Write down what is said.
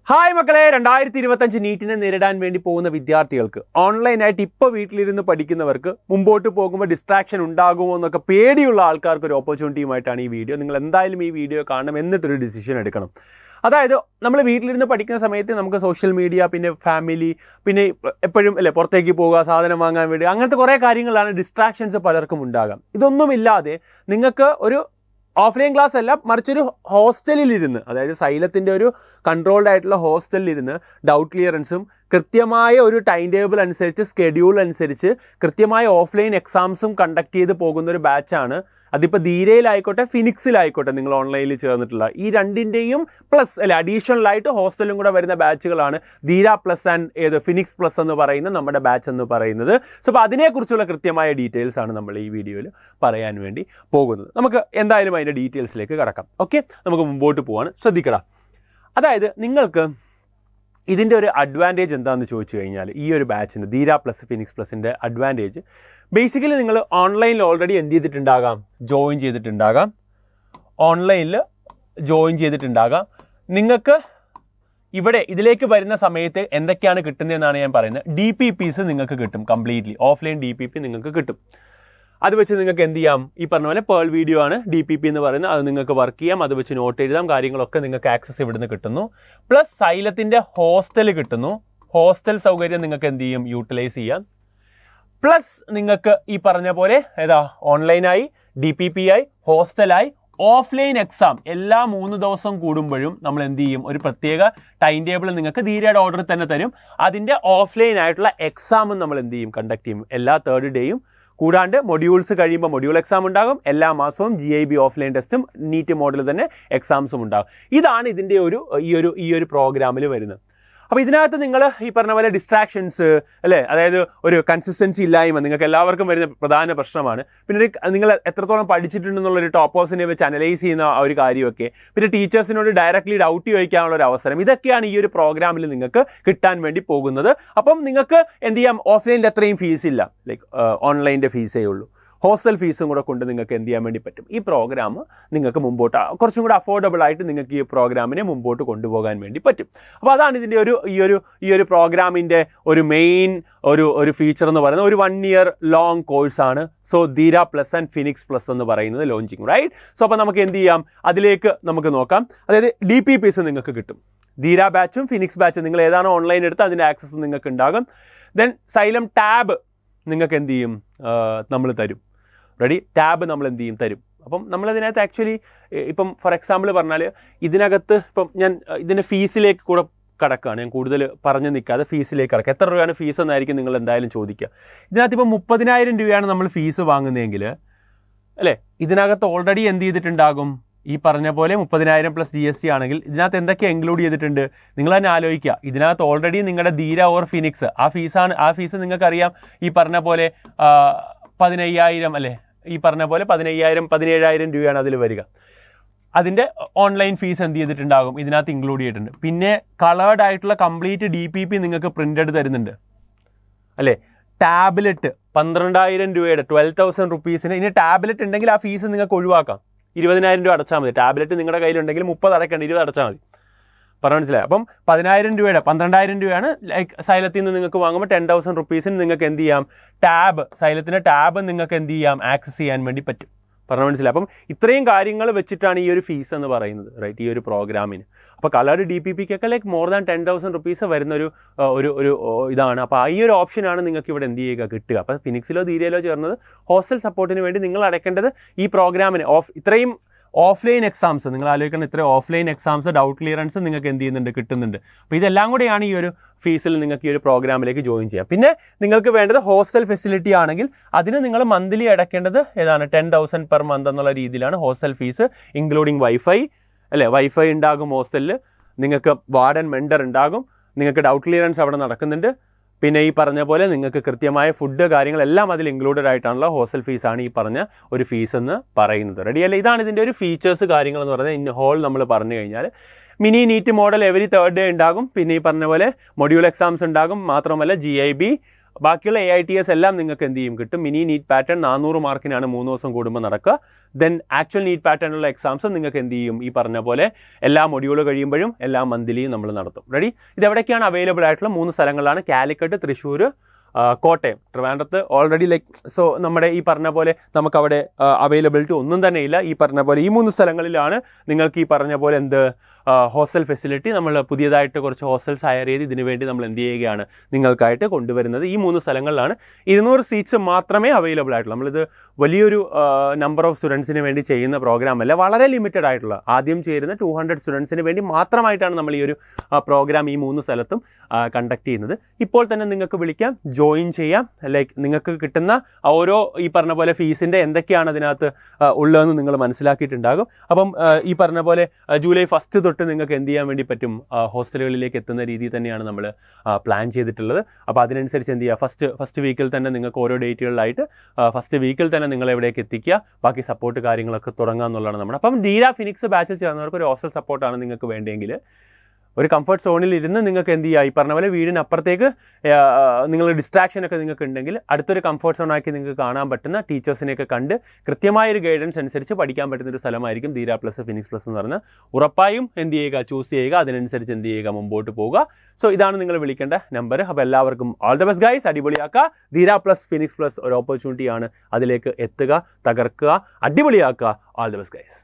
Hi മക്കളെ, 2025 നീറ്റിനെ നേരിടാൻ വേണ്ടി പോകുന്ന വിദ്യാർത്ഥികൾക്ക് ഓൺലൈനായിട്ട് ഇപ്പോൾ വീട്ടിലിരുന്ന് പഠിക്കുന്നവർക്ക് മുമ്പോട്ട് പോകുമ്പോൾ ഡിസ്ട്രാക്ഷൻ ഉണ്ടാകുമോ എന്നൊക്കെ പേടിയുള്ള ആൾക്കാർക്ക് ഒരു ഓപ്പർച്യൂണിറ്റിയുമായിട്ടാണ് ഈ വീഡിയോ. നിങ്ങൾ എന്തായാലും ഈ വീഡിയോ കാണണം, എന്നിട്ടൊരു ഡിസിഷൻ എടുക്കണം. അതായത് നമ്മൾ വീട്ടിലിരുന്ന് പഠിക്കുന്ന സമയത്ത് നമുക്ക് സോഷ്യൽ മീഡിയ, പിന്നെ ഫാമിലി, പിന്നെ എപ്പോഴും പുറത്തേക്ക് പോകുക, സാധനം വാങ്ങാൻ വേണ്ടി, അങ്ങനത്തെ കുറേ കാര്യങ്ങളാണ് ഡിസ്ട്രാക്ഷൻസ് പലർക്കും ഉണ്ടാകാം. ഇതൊന്നുമില്ലാതെ നിങ്ങൾക്ക് ഒരു ഓഫ്ലൈൻ ക്ലാസ് അല്ല, മറിച്ചൊരു ഹോസ്റ്റലിലിരുന്ന്, അതായത് സൈലത്തിൻ്റെ ഒരു കൺട്രോൾഡ് ആയിട്ടുള്ള ഹോസ്റ്റലിലിരുന്ന് ഡൗട്ട് ക്ലിയറൻസും കൃത്യമായ ഒരു ടൈം ടേബിൾ അനുസരിച്ച്, സ്കെഡ്യൂൾ അനുസരിച്ച് കൃത്യമായ ഓഫ്ലൈൻ എക്സാംസും കണ്ടക്ട് ചെയ്ത് പോകുന്ന ഒരു ബാച്ചാണ്. അതിപ്പോൾ ധീരയിലായിക്കോട്ടെ, ഫിനിക്സിലായിക്കോട്ടെ, നിങ്ങൾ ഓൺലൈനിൽ ചേർന്നിട്ടുള്ള ഈ രണ്ടിൻ്റെയും പ്ലസ് അഡീഷണൽ ആയിട്ട് ഹോസ്റ്റലും കൂടെ വരുന്ന ബാച്ചുകളാണ് ധീര പ്ലസ് ആൻഡ് ഫിനിക്സ് പ്ലസ് എന്ന് പറയുന്ന നമ്മുടെ ബാച്ച് എന്ന് പറയുന്നത്. സോ അപ്പോൾ അതിനെക്കുറിച്ചുള്ള കൃത്യമായ ഡീറ്റെയിൽസ് ആണ് നമ്മൾ ഈ വീഡിയോയിൽ പറയാൻ വേണ്ടി പോകുന്നത്. നമുക്ക് എന്തായാലും അതിൻ്റെ ഡീറ്റെയിൽസിലേക്ക് കടക്കാം. ഓക്കെ, നമുക്ക് മുമ്പോട്ട് പോവാണ്. ശ്രദ്ധിക്കടാ. അതായത് നിങ്ങൾക്ക് ഇതിൻ്റെ ഒരു അഡ്വാൻറ്റേജ് എന്താണെന്ന് ചോദിച്ചു കഴിഞ്ഞാൽ, ഈ ഒരു ബാച്ചിന് ധീര പ്ലസ് ഫിനിക്സ് പ്ലസിൻ്റെ അഡ്വാൻറ്റേജ് ബേസിക്കലി നിങ്ങൾ ഓൺലൈനിൽ ഓൾറെഡി എന്ത് ചെയ്തിട്ടുണ്ടാകാം, ജോയിൻ ചെയ്തിട്ടുണ്ടാകാം. ഓൺലൈനിൽ ജോയിൻ ചെയ്തിട്ടുണ്ടാകാം. നിങ്ങൾക്ക് ഇവിടെ ഇതിലേക്ക് വരുന്ന സമയത്ത് എന്തൊക്കെയാണ് കിട്ടുന്നതെന്നാണ് ഞാൻ പറയുന്നത്. DPPs നിങ്ങൾക്ക് കിട്ടും, കംപ്ലീറ്റ്ലി ഓഫ്ലൈൻ DPP നിങ്ങൾക്ക് കിട്ടും. അത് വെച്ച് നിങ്ങൾക്ക് എന്ത് ചെയ്യാം, ഈ പറഞ്ഞ പോലെ പേൾ വീഡിയോ ആണ് DPP എന്ന് പറയുന്നത്, അത് നിങ്ങൾക്ക് വർക്ക് ചെയ്യാം. അത് വെച്ച് നോട്ട് എഴുതാം, കാര്യങ്ങളൊക്കെ നിങ്ങൾക്ക് ആക്സസ് ഇവിടുന്ന് കിട്ടുന്നു. പ്ലസ് സൈലത്തിൻ്റെ ഹോസ്റ്റൽ കിട്ടുന്നു. ഹോസ്റ്റൽ സൗകര്യം നിങ്ങൾക്ക് എന്ത് ചെയ്യും, യൂട്ടിലൈസ് ചെയ്യാം. പ്ലസ് നിങ്ങൾക്ക് ഈ പറഞ്ഞ പോലെ ഓൺലൈനായി, DPP ആയി, ഹോസ്റ്റലായി, ഓഫ്ലൈൻ എക്സാം എല്ലാ 3 ദിവസം കൂടുമ്പോഴും നമ്മൾ എന്ത് ചെയ്യും, ഒരു പ്രത്യേക ടൈം ടേബിൾ നിങ്ങൾക്ക് ധീരയുടെ ഓർഡറിൽ തന്നെ തരും. അതിൻ്റെ ഓഫ്ലൈൻ ആയിട്ടുള്ള എക്സാമും നമ്മൾ എന്ത് ചെയ്യും, കണ്ടക്ട് ചെയ്യും എല്ലാ 3rd ഡേയും. കൂടാണ്ട് മൊഡ്യൂൾസ് കഴിയുമ്പോൾ മൊഡ്യൂൾ എക്സാം ഉണ്ടാകും. എല്ലാ മാസവും GIB ഓഫ്ലൈൻ ടെസ്റ്റും നീറ്റ് മോഡൽ തന്നെ എക്സാംസും ഉണ്ടാകും. ഇതാണ് ഇതിൻ്റെ ഈ ഒരു പ്രോഗ്രാമിൽ വരുന്നത്. അപ്പോൾ ഇതിനകത്ത് നിങ്ങൾ ഈ പറഞ്ഞ പോലെ ഡിസ്ട്രാക്ഷൻസ് അതായത് ഒരു കൺസിസ്റ്റൻസി ഇല്ലായ്മ നിങ്ങൾക്ക് എല്ലാവർക്കും വരുന്ന പ്രധാന പ്രശ്നമാണ്. പിന്നെ നിങ്ങൾ എത്രത്തോളം പഠിച്ചിട്ടുണ്ടെന്നുള്ളൊരു ടോപ്പേഴ്സിനെ വെച്ച് അനലൈസ് ചെയ്യുന്ന ആ ഒരു കാര്യമൊക്കെ, പിന്നെ ടീച്ചേഴ്സിനോട് ഡയറക്റ്റ്ലി ഡൗട്ട് ചോദിക്കാനുള്ള ഒരു അവസരം, ഇതൊക്കെയാണ് ഈ ഒരു പ്രോഗ്രാമിൽ നിങ്ങൾക്ക് കിട്ടാൻ വേണ്ടി പോകുന്നത്. അപ്പം നിങ്ങൾക്ക് എന്ത് ചെയ്യാം, ഓഫ്ലൈനിൽ അത്രയും ഫീസ് ഇല്ല, ഓൺലൈനിൻ്റെ ഫീസേ ഉള്ളൂ. ഹോസ്റ്റൽ ഫീസും കൂടെ കൊണ്ട് നിങ്ങൾക്ക് എന്ത് ചെയ്യാൻ വേണ്ടി പറ്റും, ഈ പ്രോഗ്രാം നിങ്ങൾക്ക് മുമ്പോട്ട് കുറച്ചും കൂടെ അഫോർഡബിൾ ആയിട്ട് നിങ്ങൾക്ക് ഈ പ്രോഗ്രാമിനെ മുമ്പോട്ട് കൊണ്ടുപോകാൻ വേണ്ടി പറ്റും. അപ്പോൾ അതാണ് ഇതിൻ്റെ ഈ ഒരു പ്രോഗ്രാമിൻ്റെ ഒരു മെയിൻ ഒരു ഫീച്ചർ എന്ന് പറയുന്നത്. ഒരു 1 year ലോങ് കോഴ്സാണ്. സോ ധീര പ്ലസ് ആൻഡ് ഫിനിക്സ് പ്ലസ് എന്ന് പറയുന്നത് ലോഞ്ചിങ്, റൈറ്റ്? സോ അപ്പോൾ നമുക്ക് എന്ത് ചെയ്യാം, അതിലേക്ക് നമുക്ക് നോക്കാം. അതായത് DPPs നിങ്ങൾക്ക് കിട്ടും. ധീര ബാച്ചും ഫിനിക്സ് ബാച്ചും നിങ്ങൾ ഏതാണോ ഓൺലൈൻ എടുത്ത് അതിൻ്റെ ആക്സസ് നിങ്ങൾക്ക് ഉണ്ടാകും. ദെൻ സൈലം ടാബ് നിങ്ങൾക്ക് എന്ത് ചെയ്യും, നമ്മൾ തരും. റെഡി, ടാബ് നമ്മൾ എന്ത് ചെയ്യും, തരും. അപ്പം നമ്മളതിനകത്ത് ആക്ച്വലി ഇപ്പം ഫോർ എക്സാമ്പിൾ പറഞ്ഞാൽ ഇതിനകത്ത് ഇപ്പം ഞാൻ ഇതിൻ്റെ ഫീസിലേക്ക് കൂടെ കടക്കുകയാണ്. ഞാൻ കൂടുതൽ പറഞ്ഞു നിൽക്കാതെ ഫീസിലേക്ക് കടക്കുക. എത്ര രൂപയാണ് ഫീസ് എന്നായിരിക്കും നിങ്ങൾ എന്തായാലും ചോദിക്കുക. ഇതിനകത്ത് ഇപ്പം 30,000 രൂപയാണ് നമ്മൾ ഫീസ് വാങ്ങുന്നതെങ്കിൽ ഇതിനകത്ത് ഓൾറെഡി എന്ത് ചെയ്തിട്ടുണ്ടാകും, ഈ പറഞ്ഞ പോലെ 30,000 പ്ലസ് GST ആണെങ്കിൽ ഇതിനകത്ത് എന്തൊക്കെ ഇൻക്ലൂഡ് ചെയ്തിട്ടുണ്ട് നിങ്ങൾ തന്നെ ആലോചിക്കുക. ഇതിനകത്ത് ഓൾറെഡി നിങ്ങളുടെ ധീര ഓർ ഫിനിക്സ് ആ ഫീസ് നിങ്ങൾക്കറിയാം. ഈ പറഞ്ഞ പോലെ 15,000 ഈ പറഞ്ഞ പോലെ 17,000 രൂപയാണ് അതിൽ വരിക. അതിൻ്റെ ഓൺലൈൻ ഫീസ് എന്ത് ചെയ്തിട്ടുണ്ടാകും, ഇതിനകത്ത് ഇൻക്ലൂഡ് ചെയ്തിട്ടുണ്ട്. പിന്നെ കളേർഡ് ആയിട്ടുള്ള കംപ്ലീറ്റ് DPP നിങ്ങൾക്ക് പ്രിൻ്റഡ് തരുന്നുണ്ട്. ടാബ്ലറ്റ് 12,000 രൂപയുടെ 12,000 റുപ്പീസിന്. ഇനി ടാബ്ലറ്റ് ഉണ്ടെങ്കിൽ ആ ഫീസ് നിങ്ങൾക്ക് ഒഴിവാക്കാം. 20,000 രൂപ അടച്ചാൽ മതി. ടാബ്ലറ്റ് നിങ്ങളുടെ കയ്യിലുണ്ടെങ്കിൽ 30 അടയ്ക്കേണ്ട, 20 അടച്ചാൽ മതി. പറഞ്ഞാൽ മനസ്സിലായി. അപ്പം 10,000 രൂപയുടെ 12,000 രൂപയാണ് സൈലത്തിൽ നിന്ന് നിങ്ങൾക്ക് വാങ്ങുമ്പോൾ 10,000 റുപ്പീസിന് നിങ്ങൾക്ക് എന്ത് ചെയ്യാം, സൈലത്തിൻ്റെ ടാബ് നിങ്ങൾക്ക് എന്ത് ചെയ്യാം, ആക്സസ് ചെയ്യാൻ വേണ്ടി പറ്റും. പറഞ്ഞാൽ മനസ്സിലായി. അപ്പം ഇത്രയും കാര്യങ്ങൾ വെച്ചിട്ടാണ് ഈ ഒരു ഫീസ് എന്ന് പറയുന്നത്, റൈറ്റ്, ഈ ഒരു പ്രോഗ്രാമിന്. അപ്പോൾ കളർഡ് DPPക്കൊക്കെ മോർ ദാൻ 10,000 റുപ്പീസ് വരുന്നൊരു ഇതാണ്. അപ്പോൾ ഈ ഒരു ഓപ്ഷനാണ് നിങ്ങൾക്ക് ഇവിടെ എന്ത് ചെയ്യുക, കിട്ടുക. അപ്പോൾ ഫിനിക്സിലോ ധീരയിലോ ചേർന്നത് ഹോസ്റ്റൽ സപ്പോർട്ടിന് വേണ്ടി നിങ്ങൾ അടയ്ക്കേണ്ടത് ഈ പ്രോഗ്രാമിന് ഇത്രയും ഓഫ്ലൈൻ എക്സാംസ് നിങ്ങൾ ആലോചിക്കണം. ഇത്രയും ഓഫ്ലൈൻ എക്സാംസ്, ഡൗട്ട് ക്ലിയറൻസ് നിങ്ങൾക്ക് എന്ത് ചെയ്യുന്നുണ്ട്, കിട്ടുന്നുണ്ട്. അപ്പോൾ ഇതെല്ലാം കൂടെയാണ് ഈ ഒരു ഫീസിൽ നിങ്ങൾക്ക് ഈ ഒരു പ്രോഗ്രാമിലേക്ക് ജോയിൻ ചെയ്യാം. പിന്നെ നിങ്ങൾക്ക് വേണ്ടത് ഹോസ്റ്റൽ ഫെസിലിറ്റി ആണെങ്കിൽ അതിന് നിങ്ങൾ മന്ത്ലി അടയ്ക്കേണ്ടത് 10,000 പെർ മന്ത് എന്നുള്ള രീതിയിലാണ് ഹോസ്റ്റൽ ഫീസ്, ഇൻക്ലൂഡിങ് വൈഫൈ ഉണ്ടാകും ഹോസ്റ്റലിൽ. നിങ്ങൾക്ക് വാർഡൻ മെൻഡർ ഉണ്ടാകും. നിങ്ങൾക്ക് ഡൗട്ട് ക്ലിയറൻസ് അവിടെ നടക്കുന്നുണ്ട്. പിന്നെ ഈ പറഞ്ഞ പോലെ നിങ്ങൾക്ക് കൃത്യമായ ഫുഡ് കാര്യങ്ങളെല്ലാം അതിൽ ഇൻക്ലൂഡഡ് ആയിട്ടാണല്ലോ. ഹോസ്റ്റൽ ഫീസാണ് ഈ പറഞ്ഞ ഒരു ഫീസ് എന്ന് പറയുന്നത്. റെഡിയല്ലേ? ഇതാണ് ഇതിൻ്റെ ഒരു ഫീച്ചേഴ്സ് കാര്യങ്ങളെന്ന് പറയുന്നത്. ഇൻ ഹോൾ നമ്മൾ പറഞ്ഞു കഴിഞ്ഞാൽ mini NEET model every 3rd day ഉണ്ടാകും. പിന്നെ ഈ പറഞ്ഞ പോലെ മൊഡ്യൂൾ എക്സാംസ് ഉണ്ടാകും. മാത്രമല്ല GIB ബാക്കിയുള്ള AITS എല്ലാം നിങ്ങൾക്ക് എന്ത് ചെയ്യും കിട്ടും. മിനി നീറ്റ് പാറ്റേൺ 400 മാർക്കിനാണ് 3 ദിവസം കൂടുമ്പോൾ നടക്കുക. ദെൻ ആക്ച്വൽ നീറ്റ് പാറ്റേണിലുള്ള എക്സാംസ് നിങ്ങൾക്ക് എന്ത് ചെയ്യും, ഈ പറഞ്ഞ പോലെ എല്ലാ മൊഡ്യൂൾ കഴിയുമ്പോഴും എല്ലാ മന്ത്ലിയും നമ്മൾ നടത്തും. റെഡി? ഇതെവിടേക്കാണ് അവൈലബിൾ ആയിട്ടുള്ള 3 സ്ഥലങ്ങളാണ്: കാലിക്കറ്റ്, തൃശ്ശൂർ, കോട്ടയം. ട്രിവാൻഡ്രത്ത് ഓൾറെഡി സോ നമ്മുടെ ഈ പറഞ്ഞ പോലെ നമുക്കവിടെ അവൈലബിലിറ്റി ഒന്നും തന്നെ ഇല്ല. ഈ പറഞ്ഞ പോലെ ഈ 3 സ്ഥലങ്ങളിലാണ് നിങ്ങൾക്ക് ഈ പറഞ്ഞ പോലെ ഹോസ്റ്റൽ ഫെസിലിറ്റി നമ്മൾ പുതിയതായിട്ട് കുറച്ച് ഹോസ്റ്റൽസ് ഹയർ ചെയ്ത് ഇതിനു വേണ്ടി നമ്മൾ എന്ത് ചെയ്യുകയാണ്, നിങ്ങൾക്കായിട്ട് കൊണ്ടുവരുന്നത്. ഈ 3 സ്ഥലങ്ങളിലാണ് 200 സീറ്റ്സ് മാത്രമേ അവൈലബിൾ ആയിട്ടുള്ളൂ. നമ്മളിത് വലിയൊരു നമ്പർ ഓഫ് സ്റ്റുഡൻസിന് വേണ്ടി ചെയ്യുന്ന പ്രോഗ്രാം അല്ല, വളരെ ലിമിറ്റഡ് ആയിട്ടുള്ള ആദ്യം ചേരുന്ന 200 സ്റ്റുഡൻസിന് വേണ്ടി മാത്രമായിട്ടാണ് നമ്മൾ ഈ ഒരു പ്രോഗ്രാം ഈ 3 സ്ഥലത്തും കണ്ടക്ട് ചെയ്യുന്നത്. ഇപ്പോൾ തന്നെ നിങ്ങൾക്ക് വിളിക്കാം, ജോയിൻ ചെയ്യാം. നിങ്ങൾക്ക് കിട്ടുന്ന ഓരോ ഈ പറഞ്ഞ പോലെ ഫീസിൻ്റെ എന്തൊക്കെയാണ് അതിനകത്ത് ഉള്ളതെന്ന് നിങ്ങൾ മനസ്സിലാക്കിയിട്ടുണ്ടാകും. അപ്പം ഈ പറഞ്ഞ പോലെ ജൂലൈ 1 തൊട്ട് നിങ്ങൾക്ക് എന്ത് ചെയ്യാൻ വേണ്ടി പറ്റും, ഹോസ്റ്റലുകളിലേക്ക് എത്തുന്ന രീതിയിൽ തന്നെയാണ് നമ്മൾ പ്ലാൻ ചെയ്തിട്ടുള്ളത്. അപ്പോൾ അതിനനുസരിച്ച് എന്ത് ചെയ്യുക, ഫസ്റ്റ് വീക്കിൽ തന്നെ നിങ്ങൾക്ക് ഓരോ ഡേറ്റുകളിലായിട്ട് ഫസ്റ്റ് വീക്കിൽ തന്നെ നിങ്ങൾ എവിടേക്ക് എത്തിക്കുക, ബാക്കി സപ്പോർട്ട് കാര്യങ്ങളൊക്കെ തുടങ്ങുക എന്നുള്ളതാണ് നമ്മുടെ. അപ്പം ധീര ഫിനിക്സ് ബാച്ചിൽ ചേർന്നവർക്ക് ഒരു ഹോസ്റ്റൽ സപ്പോർട്ടാണ് നിങ്ങൾക്ക് വേണ്ടെങ്കിൽ ഒരു കംഫർട്ട് സോണിൽ ഇരുന്ന് നിങ്ങൾക്ക് എന്ത് ചെയ്യുക, ഈ പറഞ്ഞ പോലെ വീടിനപ്പുറത്തേക്ക് നിങ്ങൾ ഡിസ്ട്രാക്ഷനൊക്കെ നിങ്ങൾക്ക് ഉണ്ടെങ്കിൽ അടുത്തൊരു കംഫർട്ട് സോണാക്കി നിങ്ങൾക്ക് കാണാൻ പറ്റുന്ന ടീച്ചേഴ്സിനെയൊക്കെ കണ്ട് കൃത്യമായൊരു ഗൈഡൻസ് അനുസരിച്ച് പഠിക്കാൻ പറ്റുന്നൊരു സ്ഥലമായിരിക്കും ധീര പ്ലസ് ഫിനിക്സ് പ്ലസ് എന്ന് പറഞ്ഞാൽ. ഉറപ്പായും എന്ത് ചെയ്യുക, ചൂസ് ചെയ്യുക, അതിനനുസരിച്ച് എന്ത് ചെയ്യുക, മുമ്പോട്ട് പോവുക. സോ ഇതാണ് നിങ്ങൾ വിളിക്കേണ്ട നമ്പർ. അപ്പോൾ എല്ലാവർക്കും ഓൾ ദ ബെസ്റ്റ് ഗൈസ്. അടിപൊളിയാക്കുക. ധീര പ്ലസ് ഫിനിക്സ് പ്ലസ് ഒരു ഓപ്പർച്യൂണിറ്റിയാണ്. അതിലേക്ക് എത്തുക, തകർക്കുക, അടിപൊളിയാക്കുക. All the best guys.